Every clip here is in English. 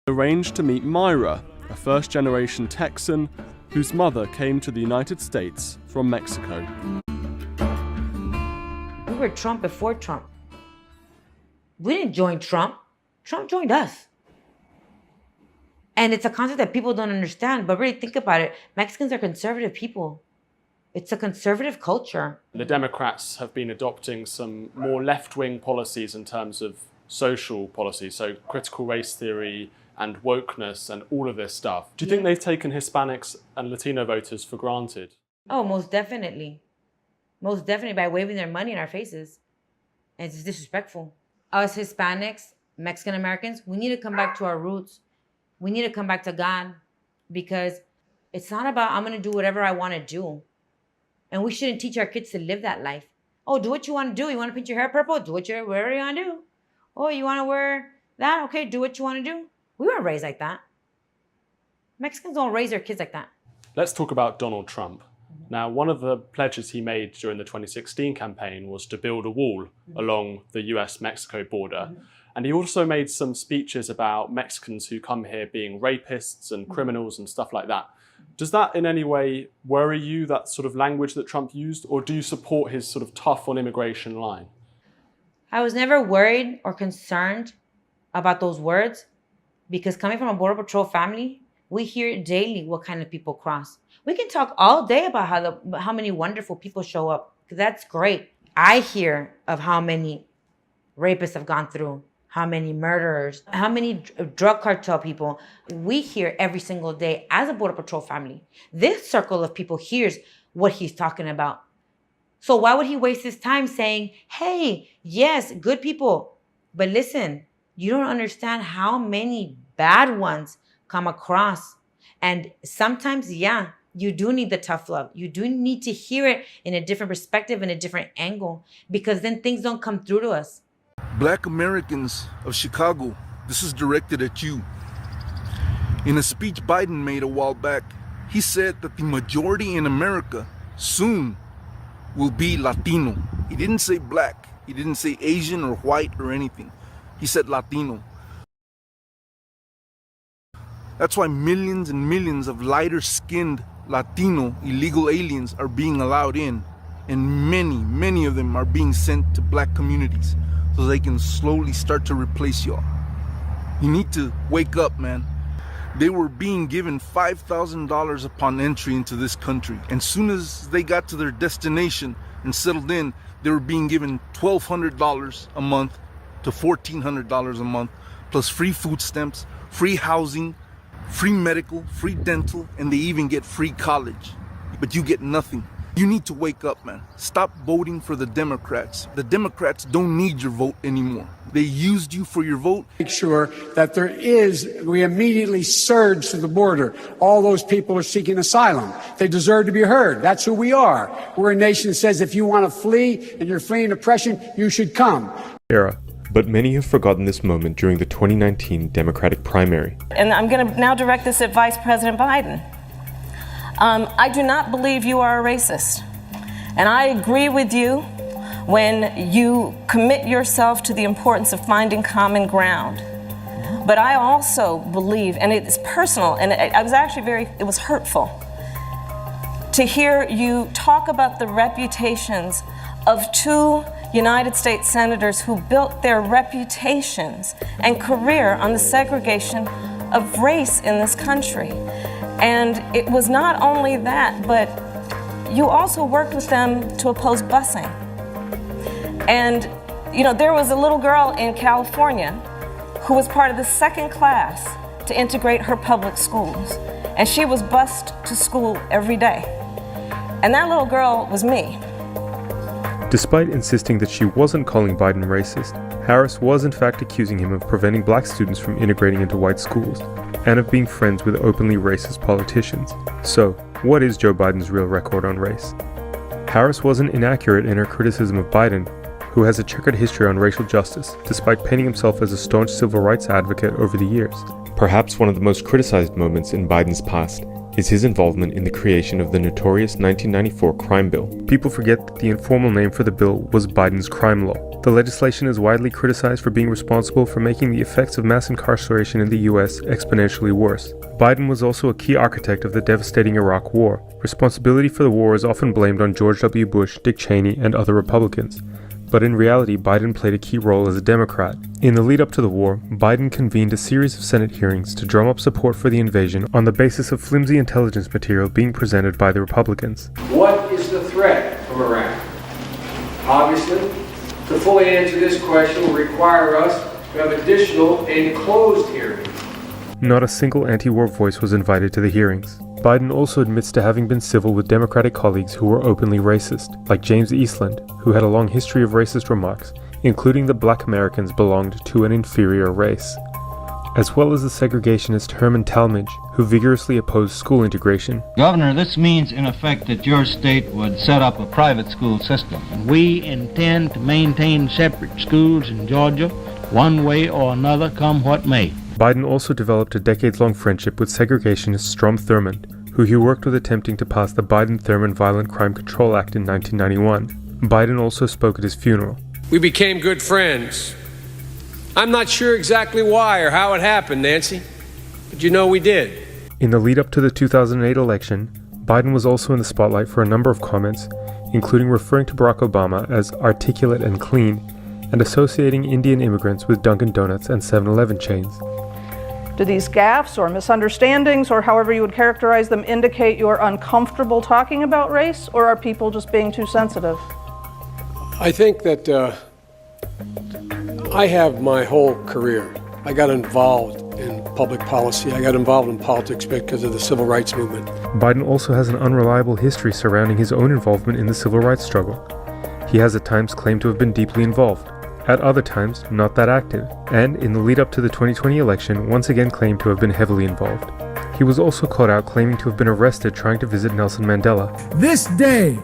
Arranged to meet Myra, a first-generation Texan whose mother came to the United States from Mexico. We were Trump before Trump. We didn't join Trump. Trump joined us. And it's a concept that people don't understand, but really think about it. Mexicans are conservative people. It's a conservative culture. The Democrats have been adopting some more left-wing policies in terms of social policies, so critical race theory and wokeness and all of this stuff. Do you think they've taken Hispanics and Latino voters for granted? Oh, most definitely. Most definitely by waving their money in our faces. And it's disrespectful. Us Hispanics, Mexican Americans, we need to come back to our roots. We need to come back to God, because it's not about I'm going to do whatever I want to do. And we shouldn't teach our kids to live that life. Oh, do what you want to do. You want to paint your hair purple? Do whatever you want to do. Oh, you want to wear that? Okay, do what you want to do. We weren't raised like that. Mexicans don't raise their kids like that. Let's talk about Donald Trump. Now, one of the pledges he made during the 2016 campaign was to build a wall along the US-Mexico border. And he also made some speeches about Mexicans who come here being rapists and criminals and stuff like that. Does that in any way worry you, that sort of language that Trump used, or do you support his sort of tough on immigration line? I was never worried or concerned about those words, because coming from a Border Patrol family, we hear daily what kind of people cross. We can talk all day about how many wonderful people show up, because that's great. I hear of how many rapists have gone through, how many murderers, how many drug cartel people. We hear every single day as a Border Patrol family. This circle of people hears what he's talking about. So why would he waste his time saying, hey, yes, good people, but listen, you don't understand how many bad ones come across. And sometimes, yeah, you do need the tough love. You do need to hear it in a different perspective, in a different angle, because then things don't come through to us. Black Americans of Chicago, this is directed at you. In a speech Biden made a while back, he said that the majority in America soon will be Latino. He didn't say black. He didn't say Asian or white or anything. He said Latino. That's why millions and millions of lighter-skinned Latino illegal aliens are being allowed in, and many of them are being sent to black communities so they can slowly start to replace y'all. You need to wake up, man. They were being given $5,000 upon entry into this country, and soon as they got to their destination and settled in, they were being given $1,200 a month to $1,400 a month, plus free food stamps, free housing, free medical, free dental, and they even get free college. But you get nothing. You need to wake up, man. Stop voting for the Democrats. The Democrats don't need your vote anymore. They used you for your vote. Make sure that we immediately surge to the border. All those people are seeking asylum. They deserve to be heard. That's who we are. We're a nation that says if you want to flee and you're fleeing oppression, you should come. But many have forgotten this moment during the 2019 Democratic primary. And I'm going to now direct this at Vice President Biden. I do not believe you are a racist. And I agree with you when you commit yourself to the importance of finding common ground. But I also believe, and it's personal, and I was actually it was hurtful to hear you talk about the reputations of two United States senators who built their reputations and career on the segregation of race in this country. And it was not only that, but you also worked with them to oppose busing. And, you know, there was a little girl in California who was part of the second class to integrate her public schools. And she was bused to school every day. And that little girl was me. Despite insisting that she wasn't calling Biden racist, Harris was in fact accusing him of preventing black students from integrating into white schools, and of being friends with openly racist politicians. So, what is Joe Biden's real record on race? Harris wasn't inaccurate in her criticism of Biden, who has a checkered history on racial justice, despite painting himself as a staunch civil rights advocate over the years. Perhaps one of the most criticized moments in Biden's past is his involvement in the creation of the notorious 1994 crime bill. People forget that the informal name for the bill was Biden's crime law. The legislation is widely criticized for being responsible for making the effects of mass incarceration in the US exponentially worse. Biden was also a key architect of the devastating Iraq War. Responsibility for the war is often blamed on George W. Bush, Dick Cheney, and other Republicans. But in reality, Biden played a key role as a Democrat. In the lead up to the war, Biden convened a series of Senate hearings to drum up support for the invasion on the basis of flimsy intelligence material being presented by the Republicans. What is the threat from Iraq? Obviously, to fully answer this question will require us to have additional enclosed hearings. Not a single anti-war voice was invited to the hearings. Biden also admits to having been civil with Democratic colleagues who were openly racist, like James Eastland, who had a long history of racist remarks, including that Black Americans belonged to an inferior race, as well as the segregationist Herman Talmadge, who vigorously opposed school integration. Governor, this means in effect that your state would set up a private school system. We intend to maintain separate schools in Georgia, one way or another, come what may. Biden also developed a decades-long friendship with segregationist Strom Thurmond, who he worked with attempting to pass the Biden-Thurmond Violent Crime Control Act in 1991. Biden also spoke at his funeral. We became good friends. I'm not sure exactly why or how it happened, Nancy, but you know we did. In the lead-up to the 2008 election, Biden was also in the spotlight for a number of comments, including referring to Barack Obama as articulate and clean, and associating Indian immigrants with Dunkin' Donuts and 7-Eleven chains. Do these gaffes or misunderstandings, or however you would characterize them, indicate you're uncomfortable talking about race, or are people just being too sensitive? I think that I have my whole career. I got involved in public policy. I got involved in politics because of the civil rights movement. Biden also has an unreliable history surrounding his own involvement in the civil rights struggle. He has at times claimed to have been deeply involved, at other times not that active, and in the lead up to the 2020 election once again claimed to have been heavily involved. He was also caught out claiming to have been arrested trying to visit Nelson Mandela. This day,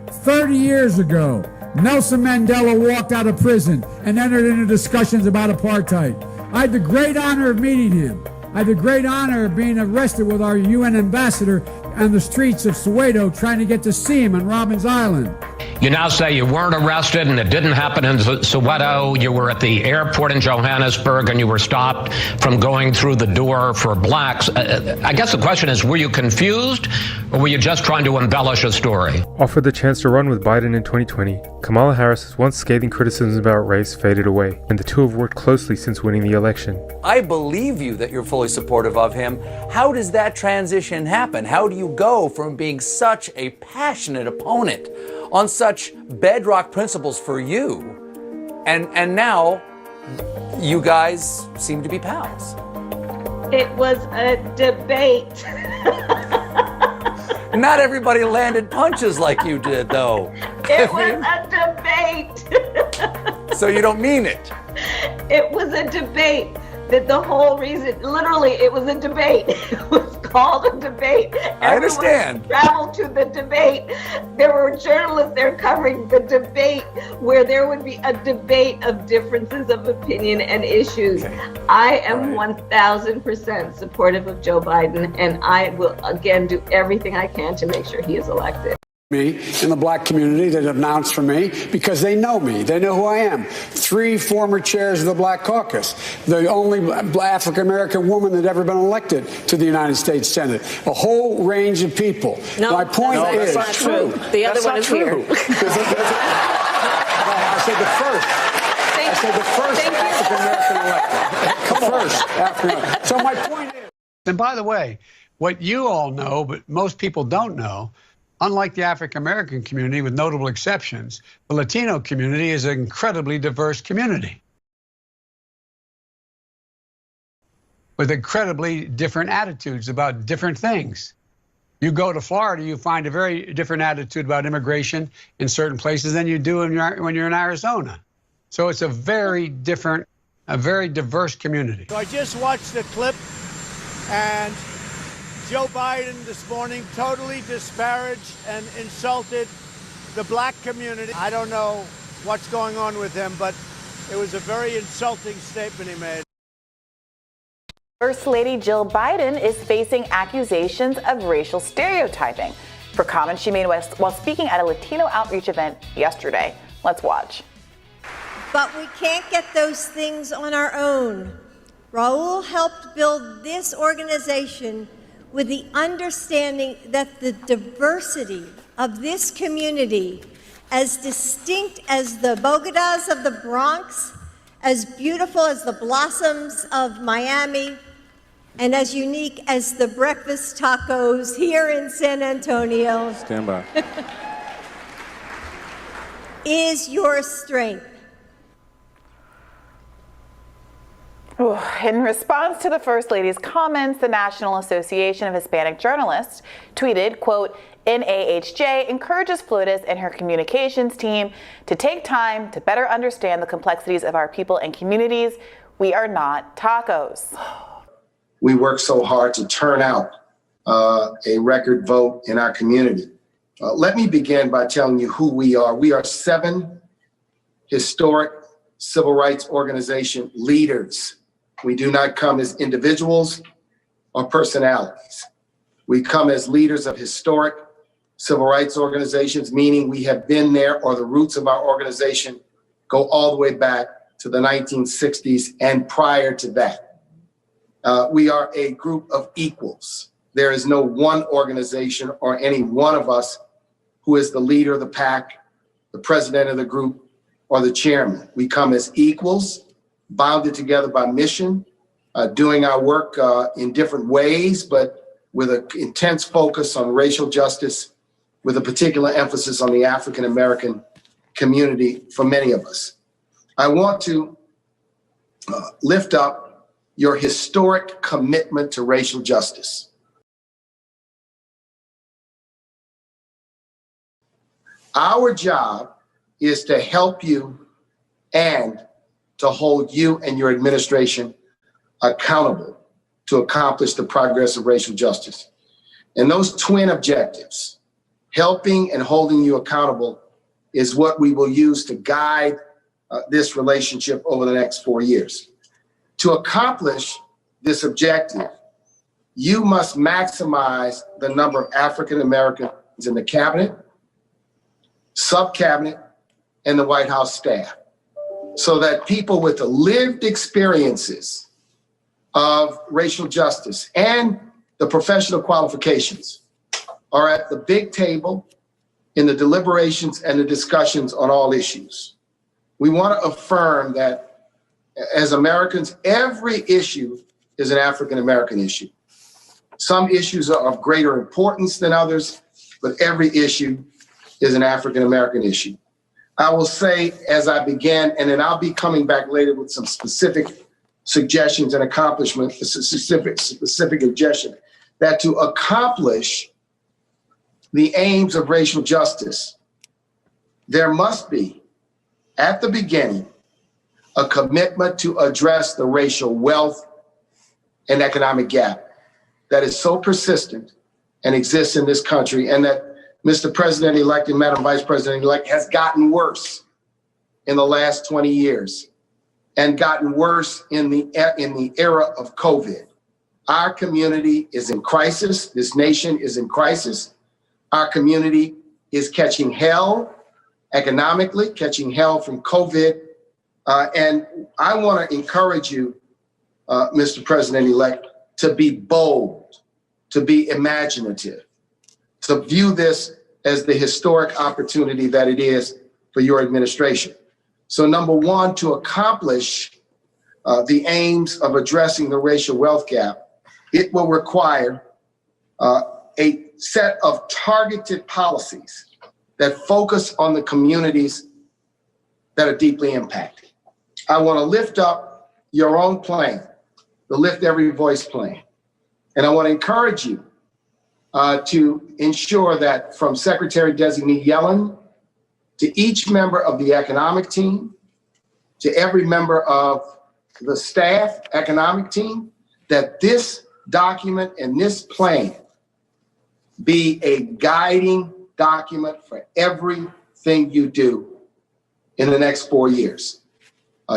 30 years ago, Nelson Mandela walked out of prison and entered into discussions about apartheid. I had the great honor of meeting him. I had the great honor of being arrested with our UN ambassador on the streets of Soweto trying to get to see him on Robbins Island. You now say you weren't arrested and it didn't happen in Soweto. You were at the airport in Johannesburg and you were stopped from going through the door for blacks. I guess the question is, were you confused or were you just trying to embellish a story? Offered the chance to run with Biden in 2020, Kamala Harris's once scathing criticisms about race faded away, and the two have worked closely since winning the election. I believe you that you're fully supportive of him. How does that transition happen? How do you go from being such a passionate opponent on such bedrock principles for you, and now you guys seem to be pals? It was a debate. Not everybody landed punches like you did, though. It was a debate. So you don't mean it? It was a debate. That the whole reason, literally, it was a debate. It was called a debate. I understand. Everyone traveled to the debate. There were journalists there covering the debate, where there would be a debate of differences of opinion and issues. Okay. I am 1,000% supportive of Joe Biden, and I will again do everything I can to make sure he is elected. Me in the black community that announced for me because they know me. They know who I am. 3 former chairs of the Black Caucus. The only African-American woman that ever been elected to the United States Senate. A whole range of people. No, my point is that's not true. The other one is here. I said the first. I said the first African-American elected. First African. So my point is. And by the way, what you all know, but most people don't know, unlike the African-American community, with notable exceptions, the Latino community is an incredibly diverse community with incredibly different attitudes about different things. You go to Florida, you find a very different attitude about immigration in certain places than you do when you're in Arizona. So it's a very different, a very diverse community. So I just watched the clip, and Joe Biden this morning totally disparaged and insulted the black community. I don't know what's going on with him, but it was a very insulting statement he made. First Lady Jill Biden is facing accusations of racial stereotyping for comments she made while speaking at a Latino outreach event yesterday. Let's watch. But we can't get those things on our own. Raul helped build this organization with the understanding that the diversity of this community, as distinct as the Bogotas of the Bronx, as beautiful as the blossoms of Miami, and as unique as the breakfast tacos here in San Antonio. Stand by. Is your strength. In response to the First Lady's comments, the National Association of Hispanic Journalists tweeted, quote, NAHJ encourages Flores and her communications team to take time to better understand the complexities of our people and communities. We are not tacos. We work so hard to turn out a record vote in our community. Let me begin by telling you who we are. We are 7 historic civil rights organization leaders. We do not come as individuals or personalities. We come as leaders of historic civil rights organizations, meaning we have been there, or the roots of our organization go all the way back to the 1960s and prior to that. We are a group of equals. There is no one organization or any one of us who is the leader of the pack, the president of the group, or the chairman. We come as equals, bounded together by mission, doing our work in different ways, but with an intense focus on racial justice, with a particular emphasis on the African American community for many of us. I want to lift up your historic commitment to racial justice. Our job is to help you and to hold you and your administration accountable to accomplish the progress of racial justice. And those twin objectives, helping and holding you accountable, is what we will use to guide this relationship over the next 4 years. To accomplish this objective, you must maximize the number of African Americans in the cabinet, sub-cabinet, and the White House staff, so that people with the lived experiences of racial justice and the professional qualifications are at the big table in the deliberations and the discussions on all issues. We want to affirm that as Americans, every issue is an African American issue. Some issues are of greater importance than others, but every issue is an African American issue. I will say, as I began, and then I'll be coming back later with some specific suggestions and accomplishments, specific suggestion, that to accomplish the aims of racial justice, there must be, at the beginning, a commitment to address the racial wealth and economic gap that is so persistent and exists in this country, and that Mr. President-elect and Madam Vice President-elect has gotten worse in the last 20 years and gotten worse in the era of COVID. Our community is in crisis. This nation is in crisis. Our community is catching hell economically, catching hell from COVID. And I want to encourage you, Mr. President-elect, to be bold, to be imaginative, to view this as the historic opportunity that it is for your administration. So number one, to accomplish the aims of addressing the racial wealth gap, it will require a set of targeted policies that focus on the communities that are deeply impacted. I want to lift up your own plan, the Lift Every Voice plan. And I want to encourage you to ensure that from Secretary-designate Yellen to each member of the economic team, to every member of the staff economic team, that this document and this plan be a guiding document for everything you do in the next 4 years.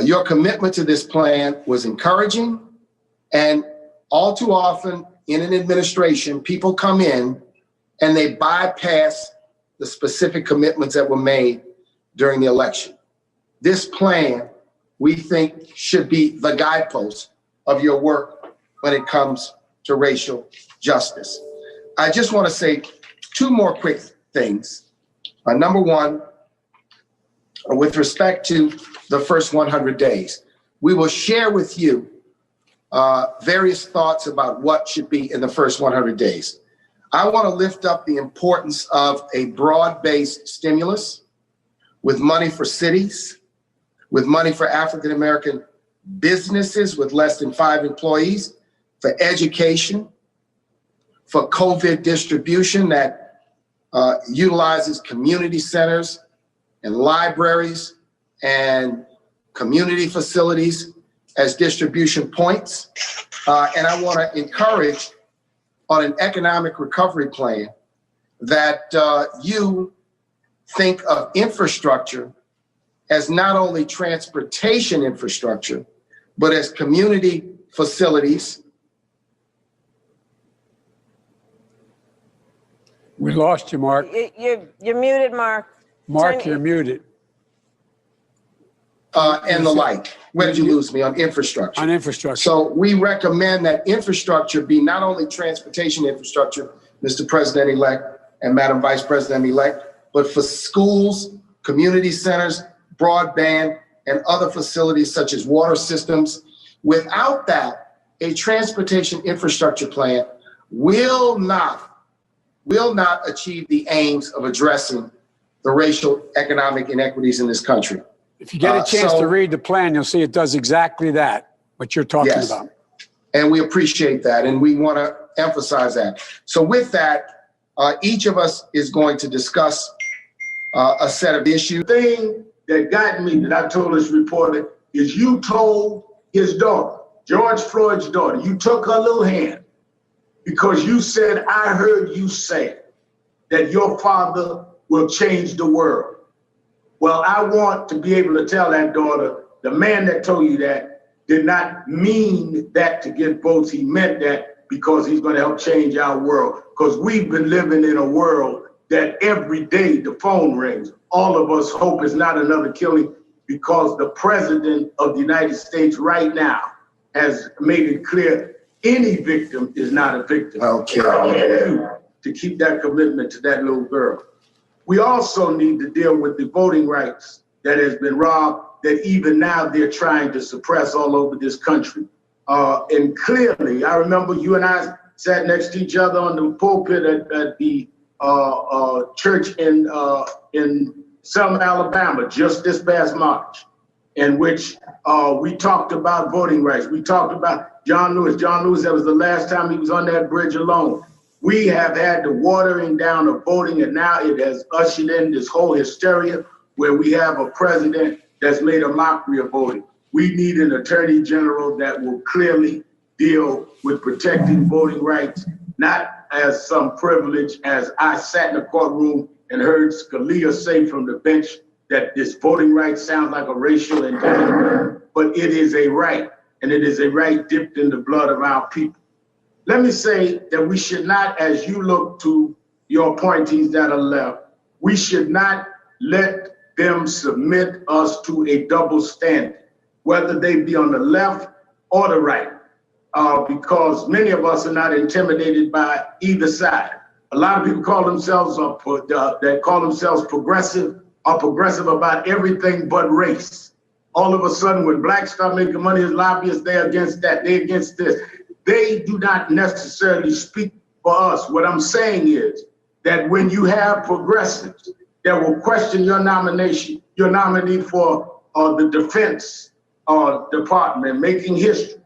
Your commitment to this plan was encouraging, and all too often in an administration, people come in and they bypass the specific commitments that were made during the election. This plan, we think, should be the guidepost of your work when it comes to racial justice. I just want to say two more quick things. Number one, with respect to the first 100 days, we will share with you various thoughts about what should be in the first 100 days. I want to lift up the importance of a broad-based stimulus with money for cities, with money for African-American businesses with less than 5 employees, for education, for COVID distribution that utilizes community centers and libraries and community facilities as distribution points. And I want to encourage on an economic recovery plan that you think of infrastructure as not only transportation infrastructure, but as community facilities. We lost you, Mark. You're muted, Mark. Mark, you're muted. And the like. Where did you lose me? On infrastructure. On infrastructure. So we recommend that infrastructure be not only transportation infrastructure, Mr. President-elect and Madam Vice President-elect, but for schools, community centers, broadband, and other facilities such as water systems. Without that, a transportation infrastructure plan will not achieve the aims of addressing the racial economic inequities in this country. If you get a chance to read the plan, you'll see it does exactly that, what you're talking about. And we appreciate that, and we want to emphasize that. So with that, each of us is going to discuss a set of issues. The thing that got me that I told this reporter is you told his daughter, George Floyd's daughter, you took her little hand because you said, I heard you say that your father will change the world. Well, I want to be able to tell that daughter, the man that told you that did not mean that to get votes. He meant that because he's going to help change our world. Because we've been living in a world that every day the phone rings. All of us hope it's not another killing because the president of the United States right now has made it clear any victim is not a victim. Okay. To keep that commitment to that little girl. We also need to deal with the voting rights that has been robbed, that even now they're trying to suppress all over this country. And clearly, I remember you and I sat next to each other on the pulpit at the church in Selma, Alabama, just this past March, in which we talked about voting rights. We talked about John Lewis. John Lewis, that was the last time he was on that bridge alone. We have had the watering down of voting, and now it has ushered in this whole hysteria where we have a president that's made a mockery of voting. We need an attorney general that will clearly deal with protecting voting rights, not as some privilege, as I sat in the courtroom and heard Scalia say from the bench that this voting right sounds like a racial injustice, but it is a right, and it is a right dipped in the blood of our people. Let me say that we should not, as you look to your appointees that are left, we should not let them submit us to a double standard, whether they be on the left or the right, because many of us are not intimidated by either side. A lot of people call themselves progressive, are progressive about everything but race. All of a sudden, when blacks start making money as lobbyists, they're against that, they're against this. They do not necessarily speak for us. What I'm saying is that when you have progressives that will question your nomination, your nominee for the defense department, making history,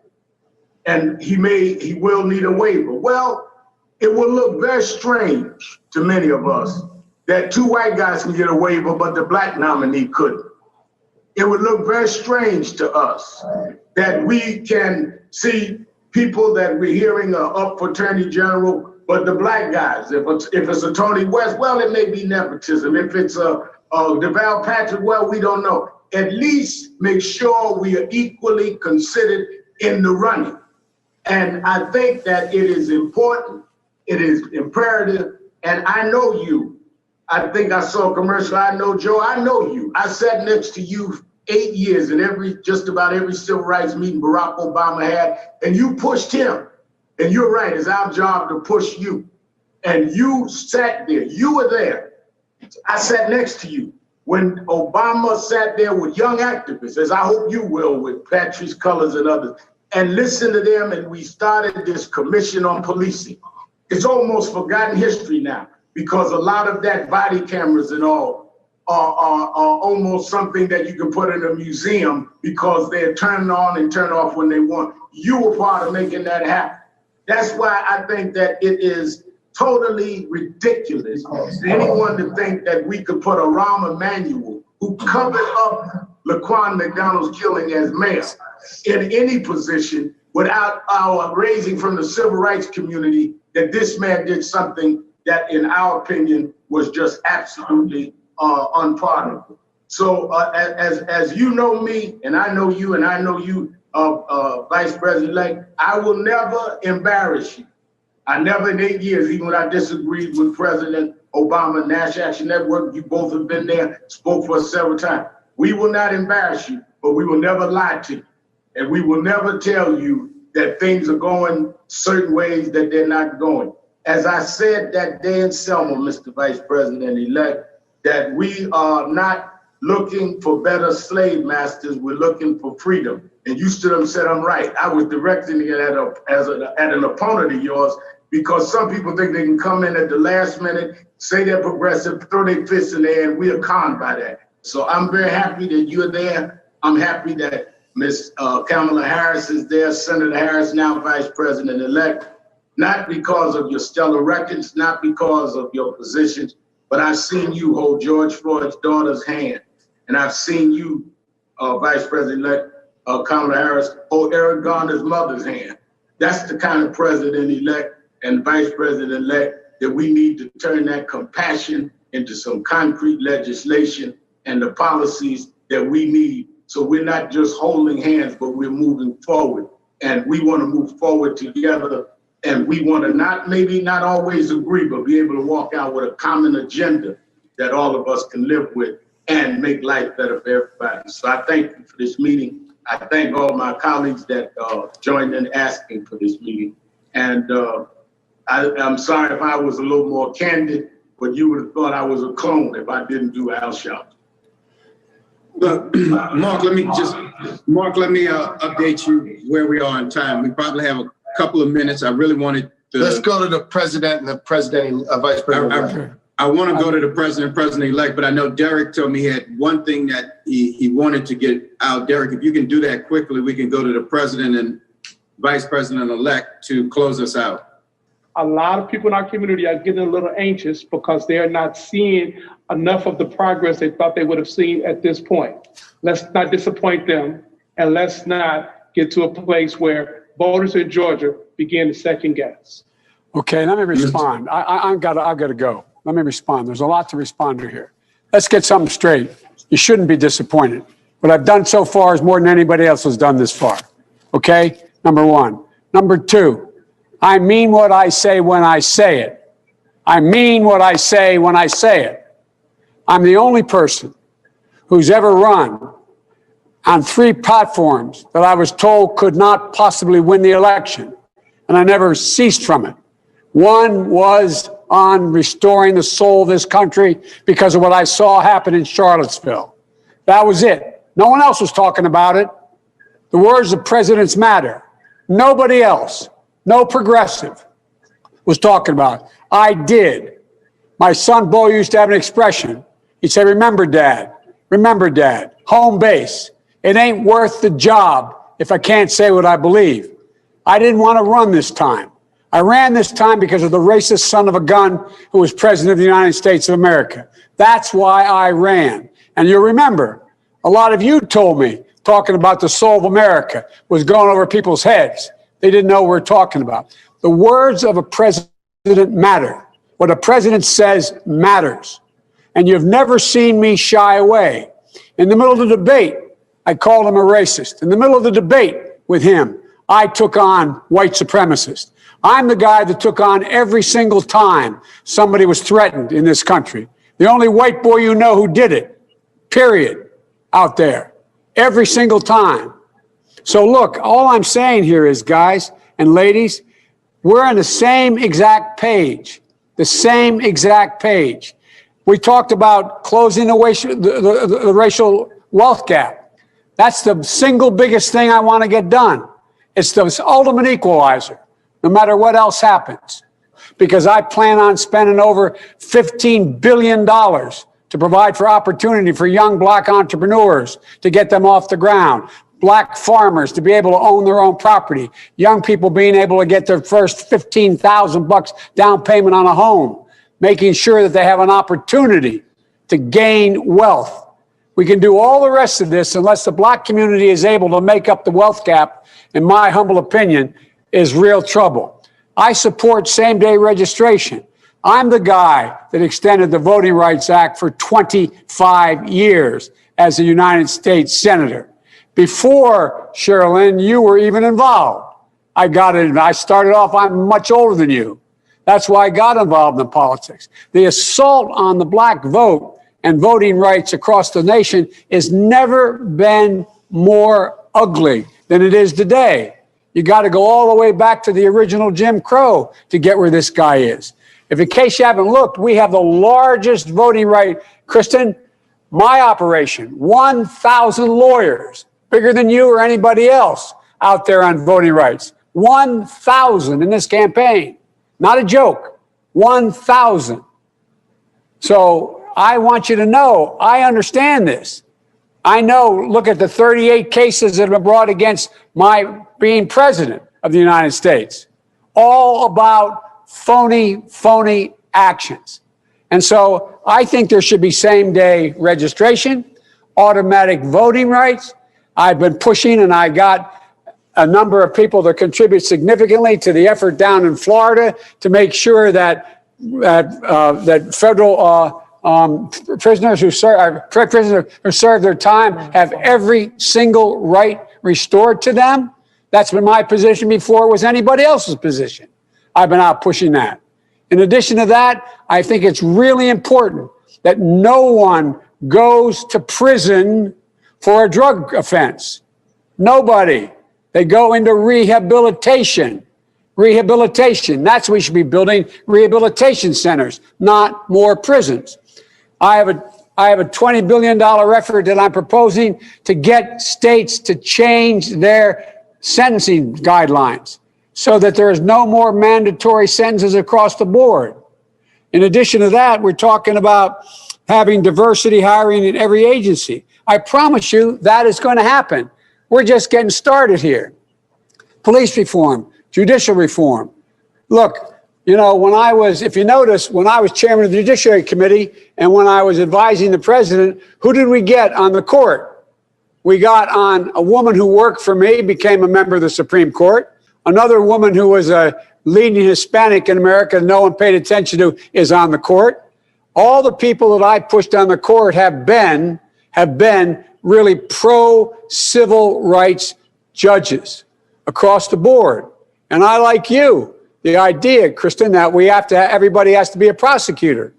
and he will need a waiver. Well, it will look very strange to many of us that 2 white guys can get a waiver, but the black nominee couldn't. It would look very strange to us that we can see people that we're hearing are up for attorney general, but the black guys, if it's a Tony West, well, it may be nepotism. If it's a DeVal Patrick, well, we don't know. At least make sure we are equally considered in the running. And I think that it is important, it is imperative, and I know you. I think I saw a commercial, I know Joe, I know you. I sat next to you 8 years in just about every civil rights meeting Barack Obama had, and you pushed him. And you're right, it's our job to push you. And you sat there, you were there. I sat next to you when Obama sat there with young activists, as I hope you will, with Patrice Cullors and others, and listened to them, and we started this commission on policing. It's almost forgotten history now, because a lot of that body cameras and all are almost something that you can put in a museum because they're turned on and turned off when they want. You were part of making that happen. That's why I think that it is totally ridiculous for anyone to think that we could put a Rahm Emanuel, who covered up Laquan McDonald's killing as mayor, in any position without our raising from the civil rights community that this man did something that, in our opinion, was just absolutely unpardonable. So as you know me, and I know you, and I know you, Vice President-elect, I will never embarrass you. I never in 8 years, even when I disagreed with President Obama, National Action Network, you both have been there, spoke for us several times. We will not embarrass you, but we will never lie to you. And we will never tell you that things are going certain ways that they're not going. As I said that day in Selma, Mr. Vice President-elect, that we are not looking for better slave masters, we're looking for freedom. And you stood up and said, I'm right. I was directing it at an opponent of yours, because some people think they can come in at the last minute, say they're progressive, throw their fists in the air, and we are conned by that. So I'm very happy that you're there. I'm happy that Ms. Kamala Harris is there, Senator Harris, now Vice President-elect, not because of your stellar records, not because of your positions, but I've seen you hold George Floyd's daughter's hand. And I've seen you, Vice President-elect Kamala Harris, hold Eric Garner's mother's hand. That's the kind of President-elect and Vice President-elect that we need to turn that compassion into some concrete legislation and the policies that we need. So we're not just holding hands, but we're moving forward. And we want to move forward together. And we want to maybe not always agree, but be able to walk out with a common agenda that all of us can live with and make life better for everybody. So I thank you for this meeting. I thank all my colleagues that joined in asking for this meeting. And I'm sorry if I was a little more candid, but you would have thought I was a clone if I didn't do Al Sharpton. Look, Mark, let me update you where we are in time. We probably have a couple of minutes. I really wanted to... Let's go to the president and the vice president. I want to go to the president-elect, but I know Derek told me he had one thing that he wanted to get out. Derek, if you can do that quickly, we can go to the president and vice president-elect to close us out. A lot of people in our community are getting a little anxious because they are not seeing enough of the progress they thought they would have seen at this point. Let's not disappoint them, and let's not get to a place where voters in Georgia begin to second guess. Okay, let me respond. I've got to go. Let me respond. There's a lot to respond to here. Let's get something straight. You shouldn't be disappointed. What I've done so far is more than anybody else has done this far. Okay? Number one. Number two, I mean what I say when I say it. I mean what I say when I say it. I'm the only person who's ever run on 3 platforms that I was told could not possibly win the election, and I never ceased from it. One was on restoring the soul of this country because of what I saw happen in Charlottesville. That was it. No one else was talking about it. The words of presidents matter. Nobody else, no progressive, was talking about it. I did. My son Bo used to have an expression. He'd say, remember, Dad, home base. It ain't worth the job if I can't say what I believe. I didn't want to run this time. I ran this time because of the racist son of a gun who was president of the United States of America. That's why I ran. And you'll remember, a lot of you told me talking about the soul of America was going over people's heads. They didn't know what we're talking about. The words of a president matter. What a president says matters. And you've never seen me shy away. In the middle of the debate, I called him a racist. In the middle of the debate with him, I took on white supremacists. I'm the guy that took on every single time somebody was threatened in this country. The only white boy you know who did it, period, out there. Every single time. So look, all I'm saying here is, guys and ladies, we're on the same exact page. The same exact page. We talked about closing the racial wealth gap. That's the single biggest thing I want to get done. It's the ultimate equalizer, no matter what else happens. Because I plan on spending over $15 billion to provide for opportunity for young black entrepreneurs to get them off the ground. Black farmers to be able to own their own property. Young people being able to get their first $15,000 down payment on a home. Making sure that they have an opportunity to gain wealth. We can do all the rest of this unless the black community is able to make up the wealth gap, in my humble opinion, is real trouble. I support same-day registration. I'm the guy that extended the Voting Rights Act for 25 years as a United States Senator. Before, Sherilyn, you were even involved. I got it. I started off, I'm much older than you. That's why I got involved in politics. The assault on the black vote and voting rights across the nation has never been more ugly than it is today. You got to go all the way back to the original Jim Crow to get where this guy is. If in case you haven't looked, we have the largest voting right. Kristen, my operation, 1,000 lawyers, bigger than you or anybody else out there on voting rights. 1,000 in this campaign. Not a joke. 1,000. So I want you to know, I understand this. I know, look at the 38 cases that have been brought against my being president of the United States. All about phony actions. And so I think there should be same-day registration, automatic voting rights. I've been pushing, and I got a number of people that contribute significantly to the effort down in Florida to make sure that federal prisoners who serve their time have every single right restored to them. That's been my position before it was anybody else's position. I've been out pushing that. In addition to that, I think it's really important that no one goes to prison for a drug offense. Nobody. They go into rehabilitation. Rehabilitation. That's what we should be building, rehabilitation centers, not more prisons. I have a $20 billion effort that I'm proposing to get states to change their sentencing guidelines so that there is no more mandatory sentences across the board. In addition to that, we're talking about having diversity hiring in every agency. I promise you that is going to happen. We're just getting started here. Police reform, judicial reform. Look, you know, if you notice, when I was chairman of the Judiciary Committee and when I was advising the president, who did we get on the court? We got on a woman who worked for me, became a member of the Supreme Court. Another woman who was a leading Hispanic in America no one paid attention to is on the court. All the people that I pushed on the court have been really pro-civil rights judges across the board. And I, like you, the idea, Kristen, that everybody has to be a prosecutor.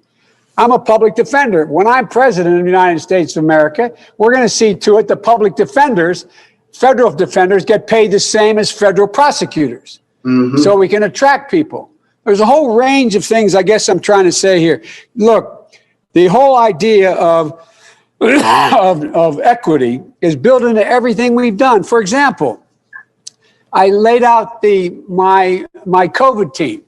I'm a public defender. When I'm president of the United States of America, we're going to see to it that public defenders, federal defenders, get paid the same as federal prosecutors. Mm-hmm. So we can attract people. There's a whole range of things I guess I'm trying to say here. Look, the whole idea of equity is built into everything we've done. For example, I laid out my COVID team.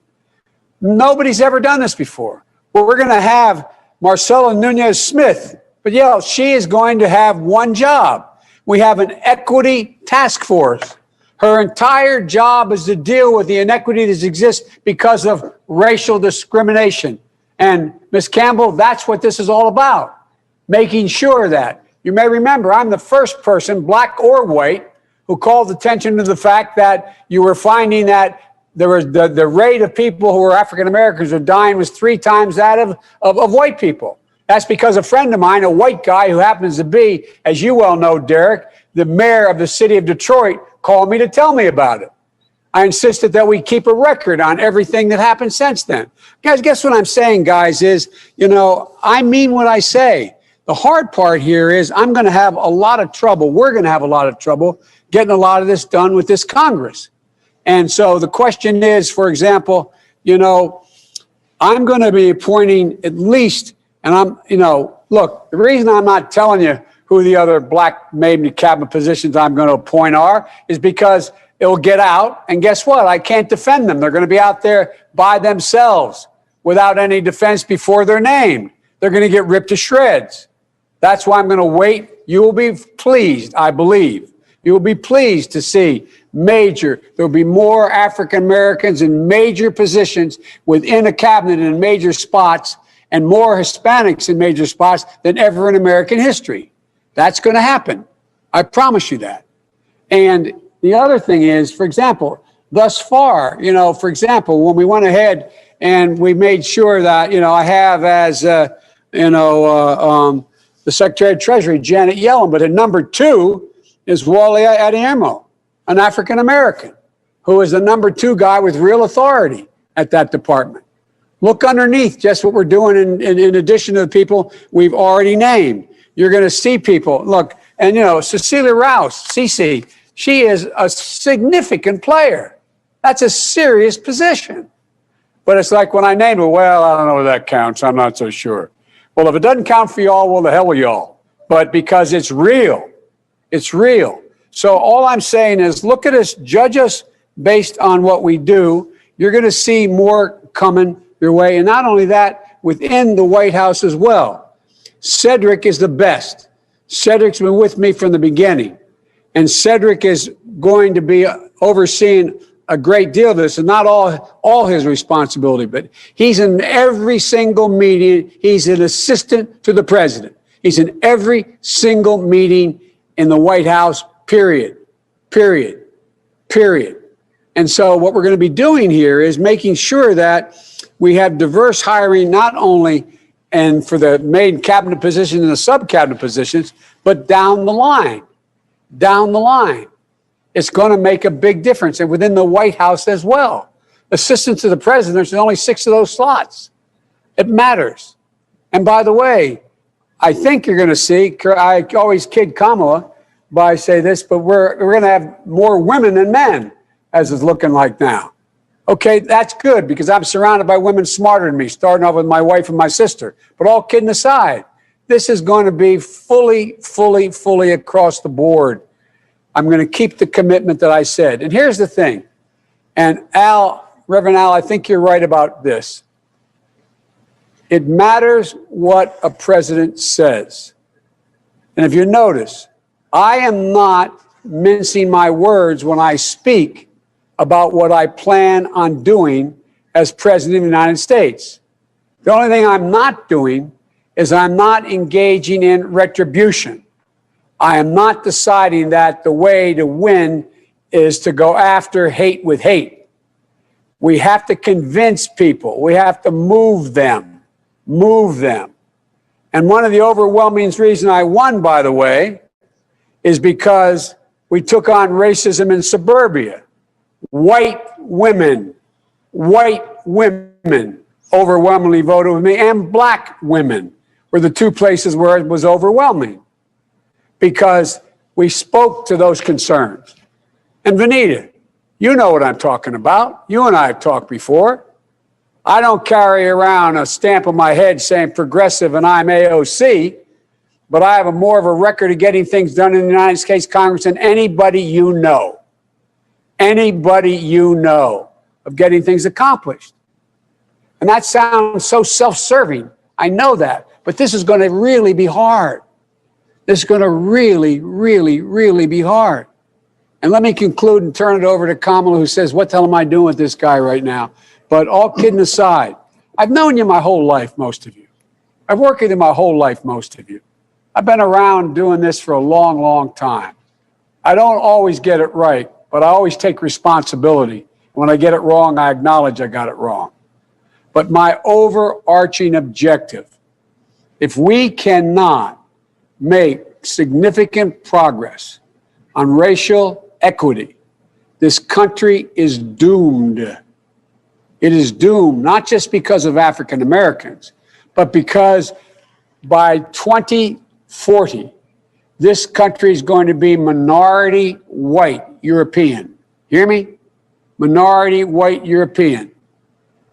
Nobody's ever done this before. Well, we're going to have Marcela Nunez Smith, but she is going to have one job. We have an equity task force. Her entire job is to deal with the inequity that exists because of racial discrimination. And Ms. Campbell, that's what this is all about. Making sure that, you may remember, I'm the first person, black or white, who called attention to the fact that you were finding that there was the rate of people who were African Americans who were dying was 3 times that of white people. That's because a friend of mine, a white guy who happens to be, as you well know, Derek, the mayor of the city of Detroit called me to tell me about it. I insisted that we keep a record on everything that happened since then. Guys, guess what I'm saying, guys, is, I mean what I say. The hard part here is I'm going to have a lot of trouble. We're going to have a lot of trouble getting a lot of this done with this Congress. And so the question is, for example, I'm going to be appointing at least, and look, the reason I'm not telling you who the other black maybe cabinet positions I'm going to appoint are is because it'll get out. And guess what? I can't defend them. They're going to be out there by themselves without any defense before they're named. They're going to get ripped to shreds. That's why I'm going to wait. You will be pleased, I believe. You will be pleased to see there'll be more African Americans in major positions within a cabinet in major spots and more Hispanics in major spots than ever in American history. That's going to happen. I promise you that. And the other thing is, for example, thus far, for example, when we went ahead and we made sure that, I have as, the Secretary of Treasury, Janet Yellen, but at number 2 is Wally Adeyemo, an African American, who is the number 2 guy with real authority at that department. Look underneath just what we're doing in addition to the people we've already named. You're going to see people, look, and Cecilia Rouse, Cece, she is a significant player. That's a serious position. But it's like when I named her, well, I don't know if that counts. I'm not so sure. Well, if it doesn't count for y'all, well, the hell with y'all. But because it's real. It's real. So all I'm saying is look at us, judge us based on what we do. You're going to see more coming your way. And not only that, within the White House as well. Cedric is the best. Cedric's been with me from the beginning. And Cedric is going to be overseeing a great deal of this, and not all his responsibility, but he's in every single meeting. He's an assistant to the president. He's in every single meeting in the White House, period. And so what we're going to be doing here is making sure that we have diverse hiring, not only and for the main cabinet position and the sub-cabinet positions, but down the line. It's going to make a big difference, and within the White House as well. Assistant to the president, there's only 6 of those slots. It matters. And by the way, I think you're going to see, I always kid Kamala by say this, but we're going to have more women than men, as it's looking like now. Okay, that's good, because I'm surrounded by women smarter than me, starting off with my wife and my sister. But all kidding aside, this is going to be fully across the board. I'm going to keep the commitment that I said. And here's the thing. And Reverend Al, I think you're right about this. It matters what a president says. And if you notice, I am not mincing my words when I speak about what I plan on doing as president of the United States. The only thing I'm not doing is I'm not engaging in retribution. I am not deciding that the way to win is to go after hate with hate. We have to convince people. We have to move them. And one of the overwhelming reasons I won, by the way, is because we took on racism in suburbia. White women overwhelmingly voted with me, and black women were the 2 places where it was overwhelming, because we spoke to those concerns. And Vanita, you know what I'm talking about. You and I have talked before. I don't carry around a stamp on my head saying progressive and I'm AOC, but I have more of a record of getting things done in the United States Congress than anybody you know. Anybody you know of getting things accomplished. And that sounds so self-serving. I know that. But this is going to really be hard. This is going to really be hard. And let me conclude and turn it over to Kamala, who says, what the hell am I doing with this guy right now? But all kidding aside, I've known you my whole life, most of you. I've worked with you my whole life, most of you. I've been around doing this for a long time. I don't always get it right, but I always take responsibility. When I get it wrong, I acknowledge I got it wrong. But my overarching objective, if we cannot make significant progress on racial equity, this country is doomed. It is doomed, not just because of African Americans, but because by 2040, this country is going to be minority white European. Hear me? Minority white European.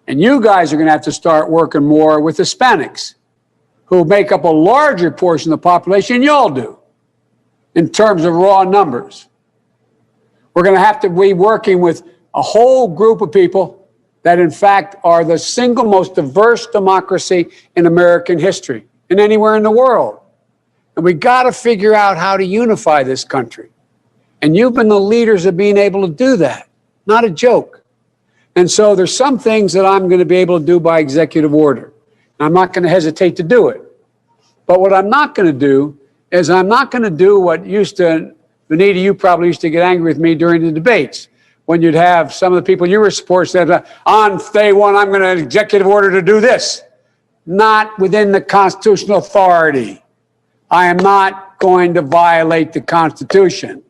And you guys are going to have to start working more with Hispanics, who make up a larger portion of the population than y'all do in terms of raw numbers. We're going to have to be working with a whole group of people that, in fact, are the single most diverse democracy in American history and anywhere in the world. And we got to figure out how to unify this country. And you've been the leaders of being able to do that. Not a joke. And so there's some things that I'm going to be able to do by executive order. And I'm not going to hesitate to do it. But what I'm not going to do is I'm not going to do what used to, Benita, you probably used to get angry with me during the debates when you'd have some of the people you were supporting say, on day one, I'm going to executive order to do this. Not within the constitutional authority. I am not going to violate the Constitution.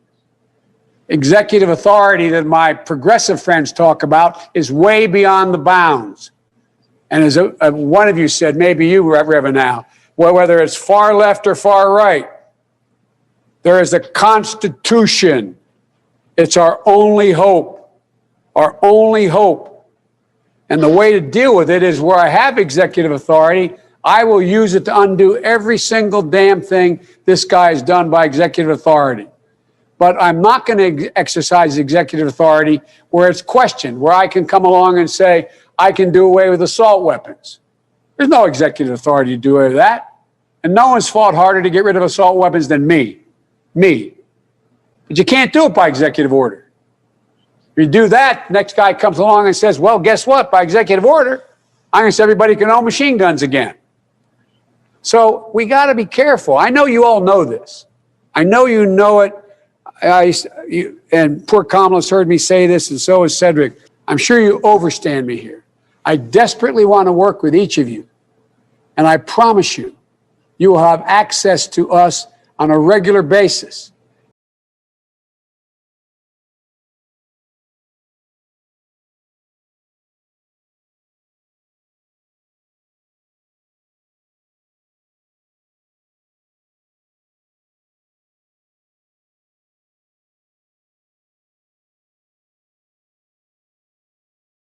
Executive authority that my progressive friends talk about is way beyond the bounds. And as one of you said, maybe you, Reverend Al, whether it's far left or far right, there is a Constitution. It's our only hope. Our only hope. And the way to deal with it is where I have executive authority, I will use it to undo every single damn thing this guy has done by executive authority. But I'm not going to exercise executive authority where it's questioned, where I can come along and say, I can do away with assault weapons. There's no executive authority to do away with that. And no one's fought harder to get rid of assault weapons than me. Me. But you can't do it by executive order. If you do that, next guy comes along and says, well, guess what? By executive order, I'm going to say everybody can own machine guns again. So we got to be careful. I know you all know this. I know you know it. And poor Kamala's heard me say this, and so has Cedric. I'm sure you overstand me here. I desperately want to work with each of you. And I promise you, you will have access to us on a regular basis.